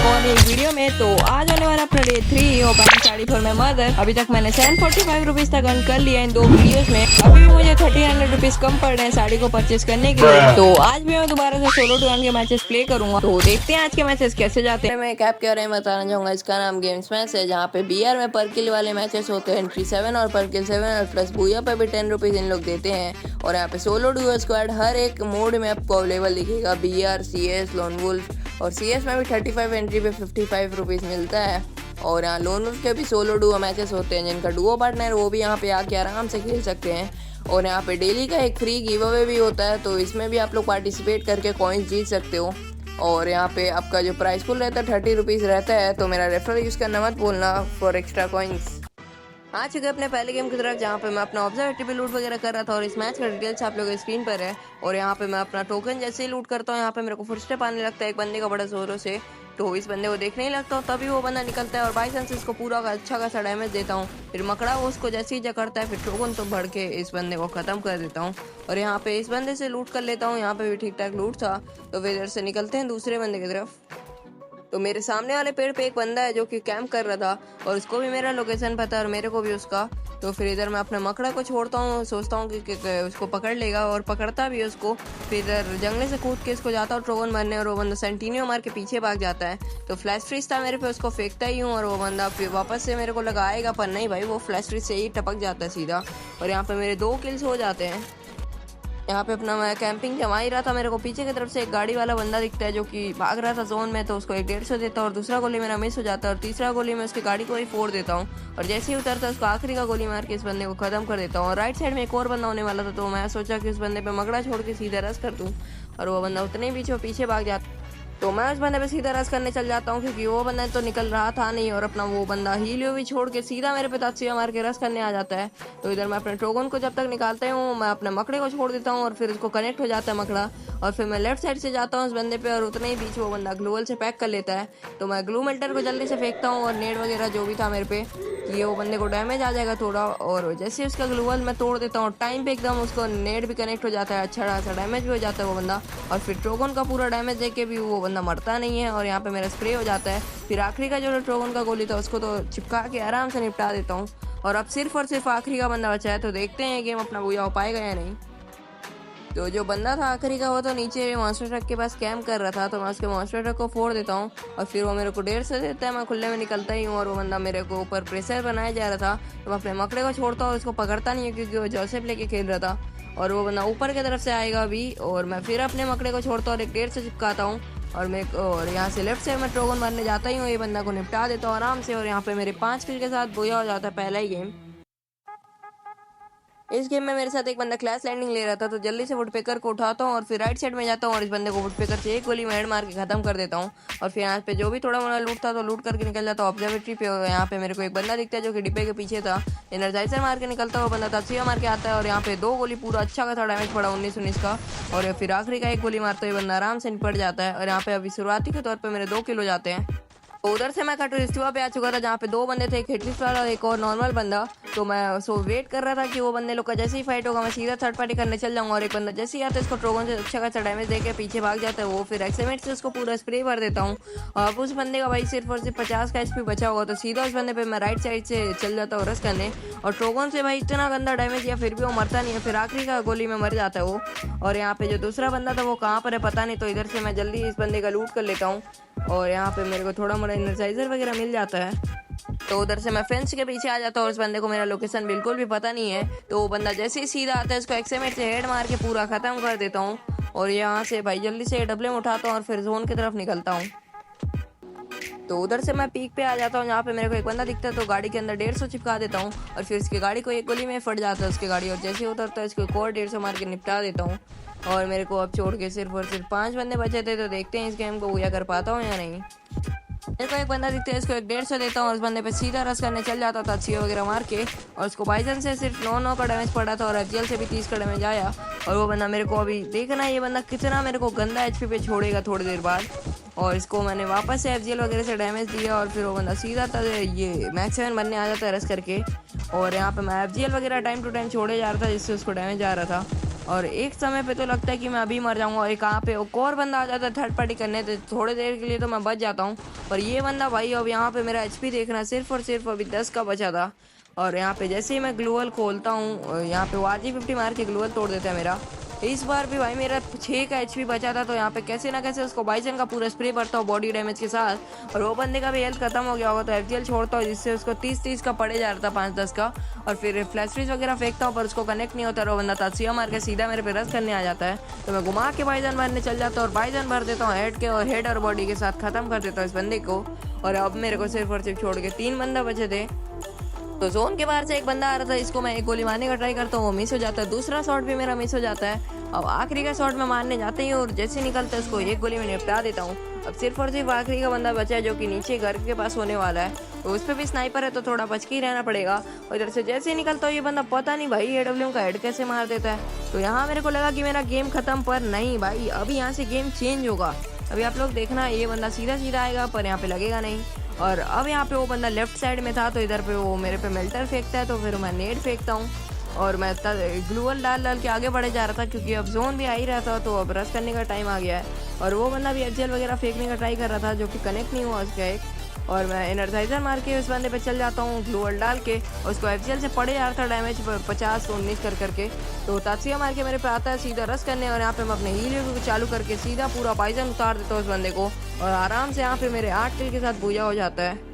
एक और नई वीडियो में। तो आज होने वाला अपना day 3 open sari for my mother. अभी तक मैंने 745 रुपीज तक अर्न कर लिया इन 2 वीडियोस में। अभी भी मुझे 1300 रुपीज कम पड़ रहे हैं साड़ी को परचेज करने के लिए। तो आज भी मैं दोबारा से सोलो टू अर्न के मैचेस प्ले करूंगा। तो देखते हैं आज के मैचेस कैसे जाते हैं। मैं कैप के बारे में बताना चाहूंगा। इसका नाम गेम्स मैच है, जहाँ पे BR में पर किल वाले मैचेस होते हैं। एंट्री 7 और पर किल 7 और प्लस बूया पे भी 10 रुपीज इन लोग देते हैं। और यहाँ पे सोलो डुओ स्क्वाड हर एक मोड में आपको अवेलेबल दिखेगा। BR, CS, लोन वुल्फ और CS में भी 35 एंट्री पे 55 रुपीज़ मिलता है। और यहाँ लोन वुल्फ के भी सोलो डुओ मैचेस होते हैं, जिनका डुओ पार्टनर वो भी यहाँ पे आके आराम से खेल सकते हैं। और यहाँ पे डेली का एक फ्री गिव अवे भी होता है, तो इसमें भी आप लोग पार्टिसिपेट करके कॉइन्स जीत सकते हो। और यहाँ पे आपका जो प्राइस पुल रहता है 30 रुपीज़ रहता है। तो मेरा रेफरल यूज़ करना मत भूलना फॉर एक्स्ट्रा कॉइन्स। आ चुके अपने पहले गेम की तरफ, जहाँ पे मैं अपना ऑब्जर्वेटिव लूट वगैरह कर रहा था। और इस मैच का डिटेल्स आप लोगों के स्क्रीन पर है। और यहाँ पे मैं अपना टोकन जैसे ही लूट करता हूँ, यहाँ पे मेरे को फुटस्टेप आने लगता है एक बंदे का बड़ा जोरों से। तो इस बंदे को देखने ही लगता हूँ, तभी वो बंदा निकलता है और बाई चांस इसको पूरा अच्छा खासा डैमेज देता हूँ। फिर मकड़ा वो उसको जैसे ही जकड़ता है, फिर टोकन तो बढ़ के इस बंदे को ख़त्म कर देता हूँ। और यहाँ पे इस बंदे से लूट कर लेता हूँ। यहाँ पे भी ठीक ठाक लूट था। तो फिर इधर से निकलते हैं दूसरे बंदे की तरफ। तो मेरे सामने वाले पेड़ पे एक बंदा है जो कि कैंप कर रहा था, और उसको भी मेरा लोकेशन पता है और मेरे को भी उसका। तो फिर इधर मैं अपने मकड़ा को छोड़ता हूँ, सोचता हूँ कि उसको पकड़ लेगा, और पकड़ता भी है उसको। फिर इधर जंगले से कूद के इसको जाता हूँ ट्रोगन मारने, और वो बंदा सेंटिनियो मार के पीछे भाग जाता है। तो फ्लैश फ्रीज था मेरे पे, उसको फेंकता ही हूँ और वो बंदा फिर वापस से मेरे को लगाएगा, पर नहीं भाई, वो फ्लैश फ्रीज से ही टपक जाता है सीधा। और यहाँ पे मेरे 2 किल्स हो जाते हैं। यहाँ पे अपना मैं कैंपिंग जमा ही रहा था, मेरे को पीछे की तरफ से एक गाड़ी वाला बंदा दिखता है जो कि भाग रहा था जोन में। तो उसको 150 देता हूँ, और दूसरा गोली मेरा मिस हो जाता है, और तीसरा गोली मैं उसकी गाड़ी को ही फोड़ देता हूँ। और जैसे ही उतरता है, उसको आखिरी का गोली मार के इस बंदे को खत्म कर देता हूँ। और राइट साइड में एक और बंदा होने वाला था, तो मैं सोचा कि उस बंदे पे मगड़ा छोड़ के सीधा रस कर दूँ, और वो बंदा उतने ही पीछे भाग जाता। तो मैं उस बंदे पे सीधा रस करने चल जाता हूँ, क्योंकि वो बंदा तो निकल रहा था नहीं, और अपना वो बंदा हीलियो भी छोड़ के सीधा मेरे पे तात्सिया मार के रस करने आ जाता है। तो इधर मैं अपने टोकन को जब तक निकालते हूँ, मैं अपने मकड़े को छोड़ देता हूँ, और फिर उसको कनेक्ट हो जाता है मकड़ा। और फिर मैं लेफ्ट साइड से जाता हूँ उस बंदे पे, और उतने ही बीच वो बंदा ग्लूवल से पैक कर लेता है। तो मैं ग्लू मेल्टर को जल्दी से फेंकता हूँ, और नेड वगैरह जो भी था मेरे पे, कि ये वो बंदे को डैमेज आ जाएगा थोड़ा। और जैसे उसका ग्लूवल मैं तोड़ देता हूँ, टाइम पे एकदम उसको नेड भी कनेक्ट हो जाता है, अच्छा खासा डैमेज भी हो जाता है वो बंदा। और फिर ट्रोगन का पूरा डैमेज देके भी वो बंदा मरता नहीं है, और यहाँ पे मेरा स्प्रे हो जाता है। फिर आखिरी का जो ट्रोगन का गोली था, उसको तो चिपका के आराम से निपटा देता हूँ। और अब सिर्फ और सिर्फ आखिरी का बंदा बचा है, तो देखते हैं गेम अपना बुया हो पाएगा या नहीं। तो जो बंदा था आखिरी का, वो तो नीचे मॉन्स्टर ट्रक के पास कैंप कर रहा था। तो मैं उसके मॉन्स्टर ट्रक को फोड़ देता हूँ, और फिर वो मेरे को 150 देता है। मैं खुले में निकलता ही हूँ, और वो बंदा मेरे को ऊपर प्रेशर बनाया जा रहा था। तो मैं अपने मकड़े को छोड़ता हूँ, उसको पकड़ता नहीं है, क्योंकि वो जोसेफ लेके खेल रहा था। और वो बंदा ऊपर की तरफ से आएगा अभी, और मैं फिर अपने मकड़े को छोड़ता हूँ और 150 से चिपकाता हूँ। और यहाँ से लेफ्ट साइड में ट्रोगन मारने जाता ही हूँ, ये बंदा को निपटा देता हूँ आराम से। और यहाँ पे मेरे 5 किल के साथ बोया हो जाता है पहला ही गेम। इस गेम में मेरे साथ एक बंदा क्लैश लैंडिंग ले रहा था, तो जल्दी से वुडपेकर को उठाता हूँ, और फिर राइट साइड में जाता हूँ, और इस बंदे को वुडपेकर से एक गोली में हेड मार के खत्म कर देता हूँ। और फिर यहाँ पे जो भी थोड़ा मोड़ा लूट था, तो लूट करके निकल जाता हूँ ऑब्जर्वेटरी पे। यहाँ पे मेरे को एक बंदा दिखता है जो कि डिब्बे के पीछे था। एनर्जाइजर मार के निकलता हुआ बंदा तात्सिया मार के आता है, और यहाँ पे 2 गोली पूरा अच्छा खासा डैमेज पड़ा 19-19 का। और फिर आखिरी का एक गोली मारते हुए बंदा आराम से निपट जाता है। और यहाँ पे अभी शुरुआती के तौर पर मेरे 2 किल हो जाते हैं। उधर से मैं कटोरिस्टिवा पे आ चुका था, जहाँ पे 2 बंदे थे, एक हिटलिस्ट वाला और एक और नॉर्मल बंदा। तो मैं वेट कर रहा था कि वो बंदे लोग का जैसे ही फाइट होगा, मैं सीधा थर्ड पार्टी करने चल जाऊंगा। और एक बंदा जैसे ही आता है, इसको ट्रोगन से अच्छा खासा डैमेज देके पीछे भाग जाता है वो। फिर एक्समेट से उसको पूरा स्प्रे भर देता हूँ, और उस बंदे का भाई सिर्फ और सिर्फ 50 का HP बचा होगा। तो सीधा उस बंदे पे मैं राइट साइड से चल जाता हूँ रस करने, और ट्रोगन से भाई इतना गंदा डैमेज किया, फिर भी वो मरता नहीं है। फिर आखिरी का गोली में मर जाता है वो। और यहाँ पे जो दूसरा बंदा था वो कहाँ पर है पता नहीं। तो इधर से मैं जल्दी इस बंदे का लूट कर लेता हूँ, और यहाँ पे मेरे को थोड़ा मोड़ा एनर्जाइजर वगैरह मिल जाता है। तो उधर से मैं फेंस के पीछे आ जाता हूँ, और उस बंदे को मेरा लोकेशन बिल्कुल भी पता नहीं है। तो वो बंदा जैसे ही सीधा आता है, उसको एक्समेट से हेड मार के पूरा ख़त्म कर देता हूँ। और यहाँ से भाई जल्दी से डब्ल्यू उठाता हूँ, और फिर जोन की तरफ निकलता हूँ। तो उधर से मैं पीक पे आ जाता हूँ, जहाँ पे मेरे को एक बंदा दिखता है। तो गाड़ी के अंदर 150 चिपका देता हूँ, और फिर उसकी गाड़ी को एक गोली में फट जाता है उसकी गाड़ी। और जैसे ही उतरता है, इसको एक और 150 मार के निपटा देता हूँ। और मेरे को अब छोड़ के सिर्फ और सिर्फ 5 बंदे बचे थे। तो देखते हैं इस गेम को पूरा कर पाता हूँ या नहीं। मेरे को एक बंदा दिखता है, इसको एक 150 देता हूँ, और उस बंदे पे सीधा रस करने चल जाता था अच्छी वगैरह मार के। और उसको बाइजन से सिर्फ 9 का डैमेज पड़ा था, और FGL से भी 30 का डैमेज आया। और वो बंदा मेरे को अभी देखना है, ये बंदा कितना मेरे को गंदा HP पे छोड़ेगा थोड़ी देर बाद। और इसको मैंने वापस से FGL वगैरह से डैमेज दिया, और फिर वो बंदा सीधा था ये मैक्स 7 बनने आ जाता है रस करके। और यहाँ पे मैं FGL वगैरह टाइम टू टाइम छोड़े जा रहा था, जिससे उसको डैमेज आ रहा था। और एक समय पे तो लगता है कि मैं अभी मर जाऊंगा, और एक यहाँ पे एक और बंदा आ जाता है थर्ड पार्टी करने, तो थोड़ी देर के लिए तो मैं बच जाता हूँ। पर ये बंदा भाई अब यहाँ पे मेरा एचपी देखना, सिर्फ और सिर्फ अभी 10 का बचा था। और यहाँ पे जैसे ही मैं ग्लूअल खोलता हूँ, यहाँ पे वो RG50 मार के ग्लूअल तोड़ देता है मेरा। इस बार भी भाई मेरा 6 का एचपी बचा था, तो यहाँ पे कैसे ना कैसे उसको बाइजन का पूरा स्प्रे करता हूँ बॉडी डैमेज के साथ, और वो बंदे का भी हेल्थ खत्म हो गया होगा, तो FGL छोड़ता हूँ जिससे उसको 30-30 का पड़े जा रहा था, 5-10 का। और फिर फ्लैश फ्रीज वगैरह फेंकता हूँ पर उसको कनेक्ट नहीं होता, और वो बंदा तासिया मार के सीधा मेरे पे रस करने आ जाता है। तो मैं घुमा के बाइजन मारने चल जाता हूँ और बाइजन भर देता हूँ हेड के, और हेड और बॉडी के साथ खत्म कर देता हूँ इस बंदे को। और अब मेरे को सिर्फ और सिर्फ छोड़ के 3 बंदा बचे थे। तो जोन के बाहर से एक बंदा आ रहा था, इसको मैं एक गोली मारने का ट्राई करता हूँ, वो मिस हो जाता है। दूसरा शॉट भी मेरा मिस हो जाता है। अब आखिरी का शॉट मैं मारने जाते ही और जैसे निकलता है उसको एक गोली में निपटा देता हूँ। अब सिर्फ और सिर्फ आखिरी का बंदा बचा है जो कि नीचे घर के पास होने वाला है, तो उस पर भी स्नाइपर है तो थोड़ा बच के ही रहना पड़ेगा। और इधर से जैसे ही निकलता हूँ ये बंदा पता नहीं भाई AW का हेड कैसे मार देता है। तो यहाँ मेरे को लगा कि मेरा गेम खत्म, पर नहीं भाई, अभी यहाँ से गेम चेंज होगा। अभी आप लोग देखना, ये बंदा सीधा सीधा आएगा पर यहाँ पे लगेगा नहीं। और अब यहाँ पे वो बंदा लेफ्ट साइड में था, तो इधर पे वो मेरे पे मेल्टर फेंकता है, तो फिर मैं नेड फेंकता हूँ और मैं ग्लूअल डाल के आगे बढ़े जा रहा था, क्योंकि अब जोन भी आ ही रहा था, तो अब रश करने का टाइम आ गया है। और वो बंदा भी FGL वगैरह फेंकने का ट्राई कर रहा था, जो कि कनेक्ट नहीं हुआ उसका एक। और मैं एनर्जाइजर मार के उस बंदे पे चल जाता हूँ ग्लूअल डाल के, और उसको FGL से पड़े जा रहा था डैमेज 50-19 कर करके। तो तासिया मार के मेरे पे आता है सीधा रश करने, और यहाँ पे मैं अपने हीलियो को चालू करके सीधा पूरा बाइजन उतार देता हूँ उस बंदे को, और आराम से यहाँ पे मेरे 8 किल के साथ पूजा हो जाता है।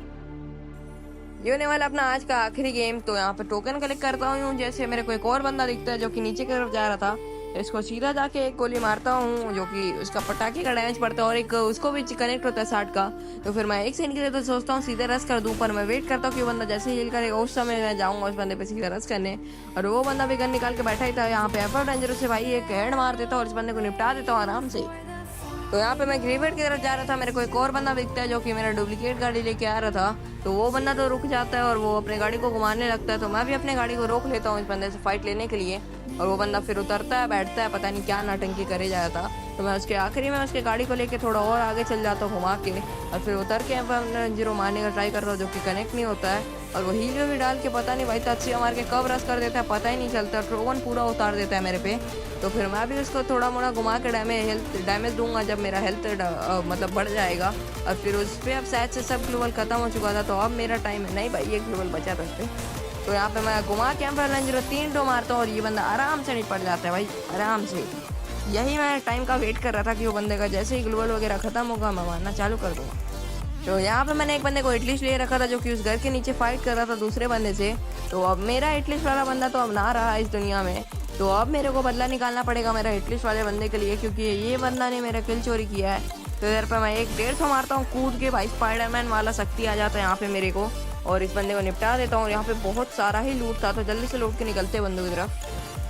ये होने वाला अपना आज का आखिरी गेम। तो यहाँ पे टोकन कलेक्ट करता हूँ, जैसे मेरे को एक और बंदा दिखता है जो कि नीचे की तरफ जा रहा था, तो इसको सीधा जाके एक गोली मारता हूँ, जो कि उसका पटाखे का डैमेज पड़ता है और एक उसको भी कनेक्ट होता है 60 का। तो फिर मैं एक सेकंड के लिए तो सोचता हूँ सीधे रश कर दूँ, पर मैं वेट करता हूँ कि बंदा जैसे हील करेगा उस समय मैं जाऊँगा उस बंदे पे सीधा रश करने। और वो बंदा भी गन निकाल के बैठा ही था। यहाँ पे एफर डेंजर से भाई एक हेड मार देता हूँ और इस बंदे को निपटा देता हूँ आराम से। तो यहाँ पे मैं ग्रेवेड की तरफ जा रहा था, मेरे को एक और बंदा दिखता है जो कि मेरा डुप्लीकेट गाड़ी लेके आ रहा था। तो वो बंदा तो रुक जाता है और वो अपने गाड़ी को घुमाने लगता है, तो मैं भी अपने गाड़ी को रोक लेता हूँ इस बंदे से फाइट लेने के लिए। और वो बंदा फिर उतरता है, बैठता है, पता नहीं क्या नाटंकी करे जाता। तो मैं उसके आखिरी में उसके गाड़ी को लेके थोड़ा और आगे चल जाता हूँ घुमा के, और फिर उतर के जीरो मारने का ट्राई कर रहा हूँ, जो कि कनेक्ट नहीं होता है। और वो हीलियो भी डाल के पता नहीं भाई तासिया मार के कब रश कर देता है पता ही नहीं चलता, ट्रोगन पूरा उतार देता है मेरे पे। तो फिर मैं भी उसको थोड़ा मोड़ा घुमा के डैमेज दूंगा जब मेरा हेल्थ मतलब बढ़ जाएगा। और फिर उस पर अब शायद से सब ग्लोबल खत्म हो चुका था, तो अब मेरा टाइम है, नहीं भाई ये ग्लोबल बचा था उस पर। तो यहाँ पे मैं घुमा के एम्पर 3 टो मारता हूँ और ये बंदा आराम से निपट जाता है भाई, आराम से। यही मैं टाइम का वेट कर रहा था कि वो बंदे का जैसे ही ग्लोबल वगैरह खत्म होगा मैं मारना चालू कर दूंगा। तो यहाँ पे मैंने एक बंदे को हिटलिस्ट ले रखा था जो कि उस घर के नीचे फाइट कर रहा था दूसरे बंदे से। तो अब मेरा हिटलिस्ट वाला बंदा तो अब ना रहा इस दुनिया में, तो अब मेरे को बदला निकालना पड़ेगा मेरा हिटलिस्ट वाले बंदे के लिए, क्योंकि ये बंदा ने मेरा किल चोरी किया है। तो इधर पर मैं 1-1.5 मारता हूँ कूद के, भाई स्पाइडरमैन वाला शक्ति आ जाता है यहाँ पे मेरे को, और इस बंदे को निपटा देता हूँ। यहाँ पे बहुत सारा ही लूट था, तो जल्दी से लूट के निकलते बंदों की तरफ।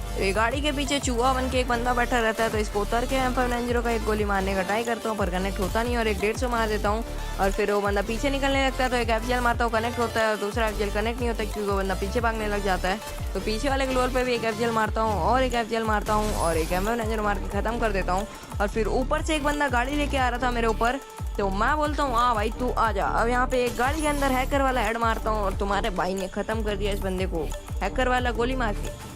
तो ये गाड़ी के पीछे चूहा बन के एक बंदा बैठा रहता है, तो इसको उतर के M590 का एक गोली मारने का ट्राई करता हूँ, पर कनेक्ट होता नहीं, और 1-1.5 मार देता हूँ। और फिर वो बंदा पीछे निकलने लगता है, तो एक FGL मारता हूँ, कनेक्ट होता है, और दूसरा FGL कनेक्ट नहीं होता क्योंकि वो बंदा पीछे भागने लग जाता है। तो पीछे वाले ग्लोअल पे भी एक FGL मारता हूँ और एक FGL मारता हूँ और एक M590 मार के ख़त्म कर देता हूँ। और फिर ऊपर से एक बंदा गाड़ी लेके आ रहा था मेरे ऊपर, तो मैं बोलता हूँ हाँ भाई तू आ जा। अब यहाँ पे एक गाड़ी के अंदर हैकर वाला हेड मारता हूँ और तुम्हारे भाई ने ख़त्म कर दिया इस बंदे को हैकर वाला गोली मार के।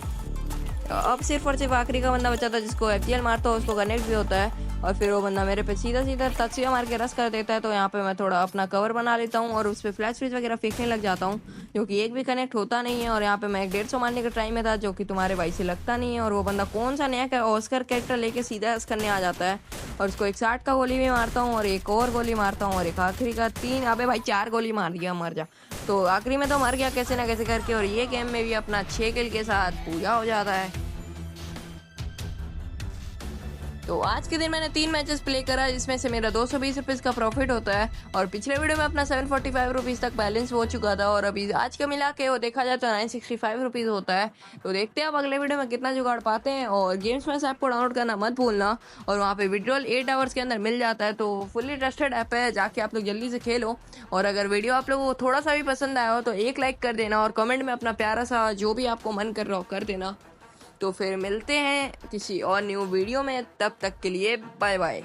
अब सिर्फ और सिर्फ आखिरी का बंदा बचा था जिसको FGL मारता हूँ, उसको कनेक्ट भी होता है, और फिर वो बंदा मेरे पे सीधा सीधा तसिया मार के रस कर देता है। तो यहाँ पे मैं थोड़ा अपना कवर बना लेता हूँ और उस पर फ्लैश फ्रीज वगैरह फेंकने लग जाता हूँ, जो कि एक भी कनेक्ट होता नहीं है। और यहाँ पे मैं 1-1.5 मारने के ट्राई में था, जो कि तुम्हारे भाई से लगता नहीं है, और वो बंदा कौन सा नया ऑस्कर कैरेक्टर लेके सीधा रस करने आ जाता है, और उसको एक 60 का गोली भी मारता हूँ और एक और गोली मारता हूँ और एक आखिरी का 3, अबे भाई 4 गोली मार दिया, मर जा। तो आखिरी में तो मर गया कैसे ना कैसे करके, और ये गेम में भी अपना 6 किल के साथ पूजा हो जाता है। तो आज के दिन मैंने 3 मैचेस प्ले करा, जिसमें से मेरा 220 रुपीज़ का प्रॉफिट होता है, और पिछले वीडियो में अपना 745 रुपीज़ तक बैलेंस हो चुका था, और अभी आज का मिला के वो देखा जाए तो 965 रुपीज़ होता है। तो देखते हैं अब अगले वीडियो में कितना जुगाड़ पाते हैं। और गेम्स में से आपको डाउनलोड करना मत भूलना, और वहाँ पे विड्रॉल 8 आवर्स के अंदर मिल जाता है, तो फुल्ली ट्रस्टेड ऐप है, जाके आप लोग जल्दी से खेलो। और अगर वीडियो आप लोगों को थोड़ा सा भी पसंद आया हो तो एक लाइक कर देना, और कमेंट में अपना प्यारा सा जो भी आपको मन कर रहा हो कर देना। तो फिर मिलते हैं किसी और न्यू वीडियो में, तब तक के लिए बाय बाय।